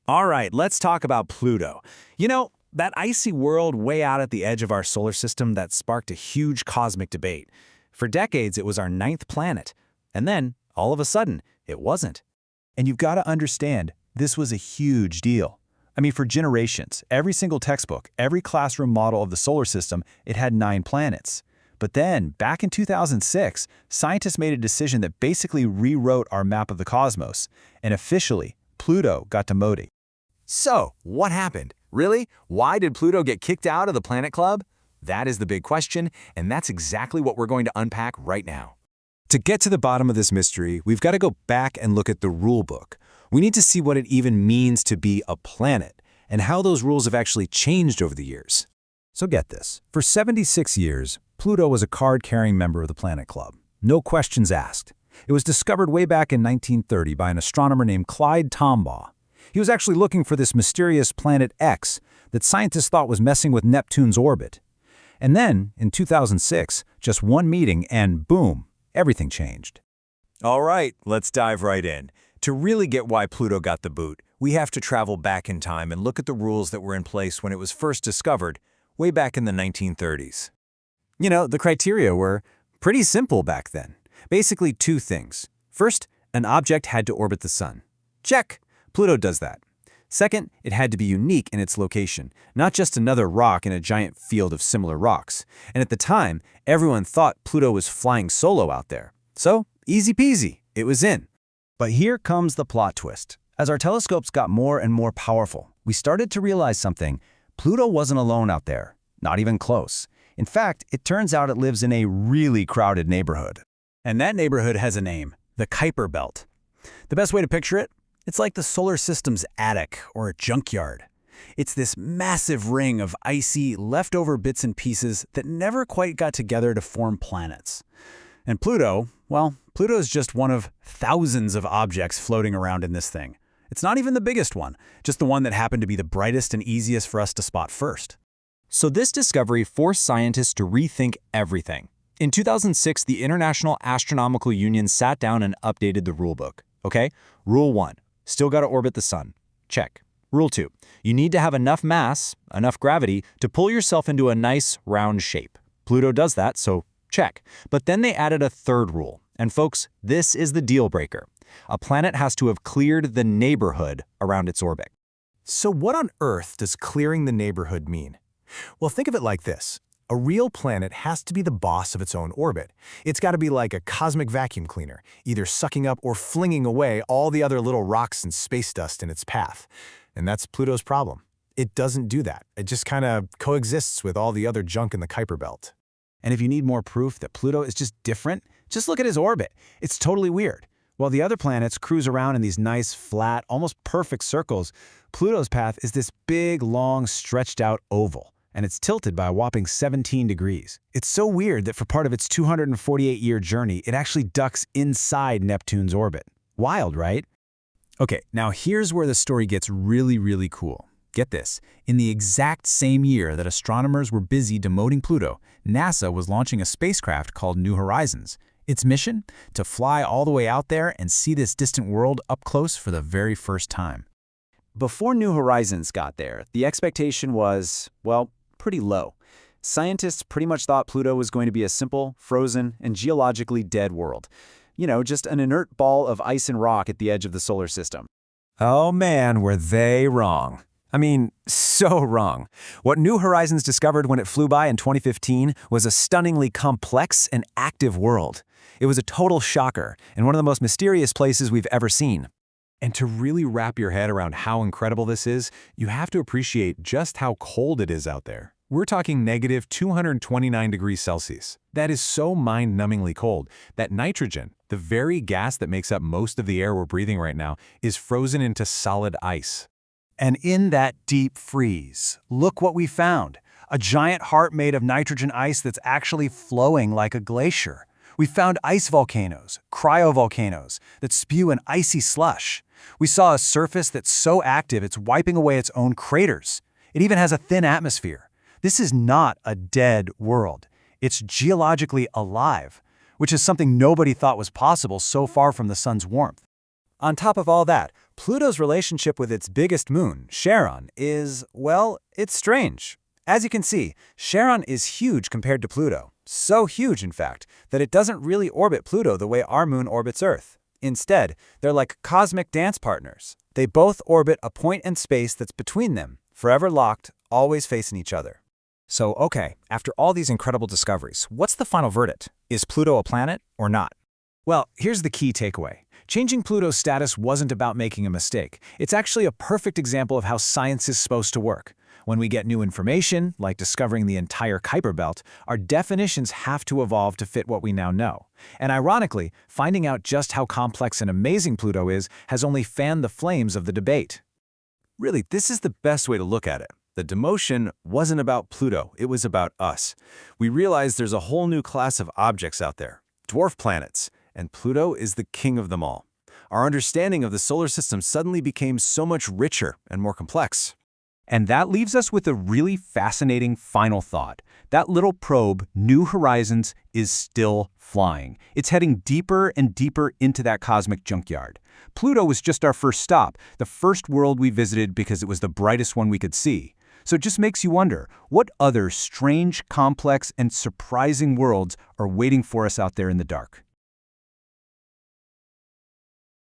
All right, let's talk about Pluto. That icy world way out at the edge of our solar system that sparked a huge cosmic debate. For decades, it was our ninth planet. And then, all of a sudden, it wasn't. And you've got to understand, this was a huge deal. I mean, for generations, every single textbook, every classroom model of the solar system, it had 9 planets. But then, back in 2006, scientists made a decision that basically rewrote our map of the cosmos. And officially, Pluto got demoted. So, what happened? Really? Why did Pluto get kicked out of the Planet Club? That is the big question, and that's exactly what we're going to unpack right now. To get to the bottom of this mystery, we've got to go back and look at the rule book. We need to see what it even means to be a planet, and how those rules have actually changed over the years. So get this. For 76 years, Pluto was a card-carrying member of the Planet Club. No questions asked. It was discovered way back in 1930 by an astronomer named Clyde Tombaugh. He was actually looking for this mysterious planet X that scientists thought was messing with Neptune's orbit. And then, in 2006, just one meeting and boom, everything changed. All right, let's dive right in. To really get why Pluto got the boot, we have to travel back in time and look at the rules that were in place when it was first discovered, way back in the 1930s. The criteria were pretty simple back then. Basically 2 things. First, an object had to orbit the sun. Check! Pluto does that. Second, it had to be unique in its location, not just another rock in a giant field of similar rocks. And at the time, everyone thought Pluto was flying solo out there. So, easy peasy, it was in. But here comes the plot twist. As our telescopes got more and more powerful, we started to realize something. Pluto wasn't alone out there, not even close. In fact, it turns out it lives in a really crowded neighborhood. And that neighborhood has a name, the Kuiper Belt. The best way to picture it? It's like the solar system's attic or a junkyard. It's this massive ring of icy, leftover bits and pieces that never quite got together to form planets. And Pluto, well, Pluto's just one of thousands of objects floating around in this thing. It's not even the biggest one, just the one that happened to be the brightest and easiest for us to spot first. So this discovery forced scientists to rethink everything. In 2006, the International Astronomical Union sat down and updated the rulebook. Okay? Rule 1. Still got to orbit the sun. Check. Rule 2. You need to have enough mass, enough gravity, to pull yourself into a nice, round shape. Pluto does that, so check. But then they added a third rule. And folks, this is the deal breaker. A planet has to have cleared the neighborhood around its orbit. So what on earth does clearing the neighborhood mean? Well, think of it like this. A real planet has to be the boss of its own orbit. It's got to be like a cosmic vacuum cleaner, either sucking up or flinging away all the other little rocks and space dust in its path. And that's Pluto's problem. It doesn't do that. It just kind of coexists with all the other junk in the Kuiper Belt. And if you need more proof that Pluto is just different, just look at his orbit. It's totally weird. While the other planets cruise around in these nice, flat, almost perfect circles, Pluto's path is this big, long, stretched-out oval. And it's tilted by a whopping 17 degrees. It's so weird that for part of its 248-year journey, it actually ducks inside Neptune's orbit. Wild, right? Okay, now here's where the story gets really, really cool. Get this. In the exact same year that astronomers were busy demoting Pluto, NASA was launching a spacecraft called New Horizons. Its mission? To fly all the way out there and see this distant world up close for the very first time. Before New Horizons got there, the expectation was, well, pretty low. Scientists pretty much thought Pluto was going to be a simple, frozen, and geologically dead world. Just an inert ball of ice and rock at the edge of the solar system. Oh man, were they wrong. I mean, so wrong. What New Horizons discovered when it flew by in 2015 was a stunningly complex and active world. It was a total shocker, and one of the most mysterious places we've ever seen. And to really wrap your head around how incredible this is, you have to appreciate just how cold it is out there. We're talking negative 229 degrees Celsius. That is so mind-numbingly cold that nitrogen, the very gas that makes up most of the air we're breathing right now, is frozen into solid ice. And in that deep freeze, look what we found. A giant heart made of nitrogen ice that's actually flowing like a glacier. We found ice volcanoes, cryovolcanoes, that spew an icy slush. We saw a surface that's so active it's wiping away its own craters. It even has a thin atmosphere. This is not a dead world. It's geologically alive, which is something nobody thought was possible so far from the sun's warmth. On top of all that, Pluto's relationship with its biggest moon, Charon, is, well, it's strange. As you can see, Charon is huge compared to Pluto. So huge, in fact, that it doesn't really orbit Pluto the way our moon orbits Earth. Instead, they're like cosmic dance partners. They both orbit a point in space that's between them, forever locked, always facing each other. So, okay, after all these incredible discoveries, what's the final verdict? Is Pluto a planet or not? Well, here's the key takeaway. Changing Pluto's status wasn't about making a mistake. It's actually a perfect example of how science is supposed to work. When we get new information, like discovering the entire Kuiper Belt, our definitions have to evolve to fit what we now know. And ironically, finding out just how complex and amazing Pluto is has only fanned the flames of the debate. Really, this is the best way to look at it. The demotion wasn't about Pluto, it was about us. We realized there's a whole new class of objects out there, dwarf planets, and Pluto is the king of them all. Our understanding of the solar system suddenly became so much richer and more complex. And that leaves us with a really fascinating final thought. That little probe, New Horizons, is still flying. It's heading deeper and deeper into that cosmic junkyard. Pluto was just our first stop, the first world we visited because it was the brightest one we could see. So it just makes you wonder, what other strange, complex, and surprising worlds are waiting for us out there in the dark?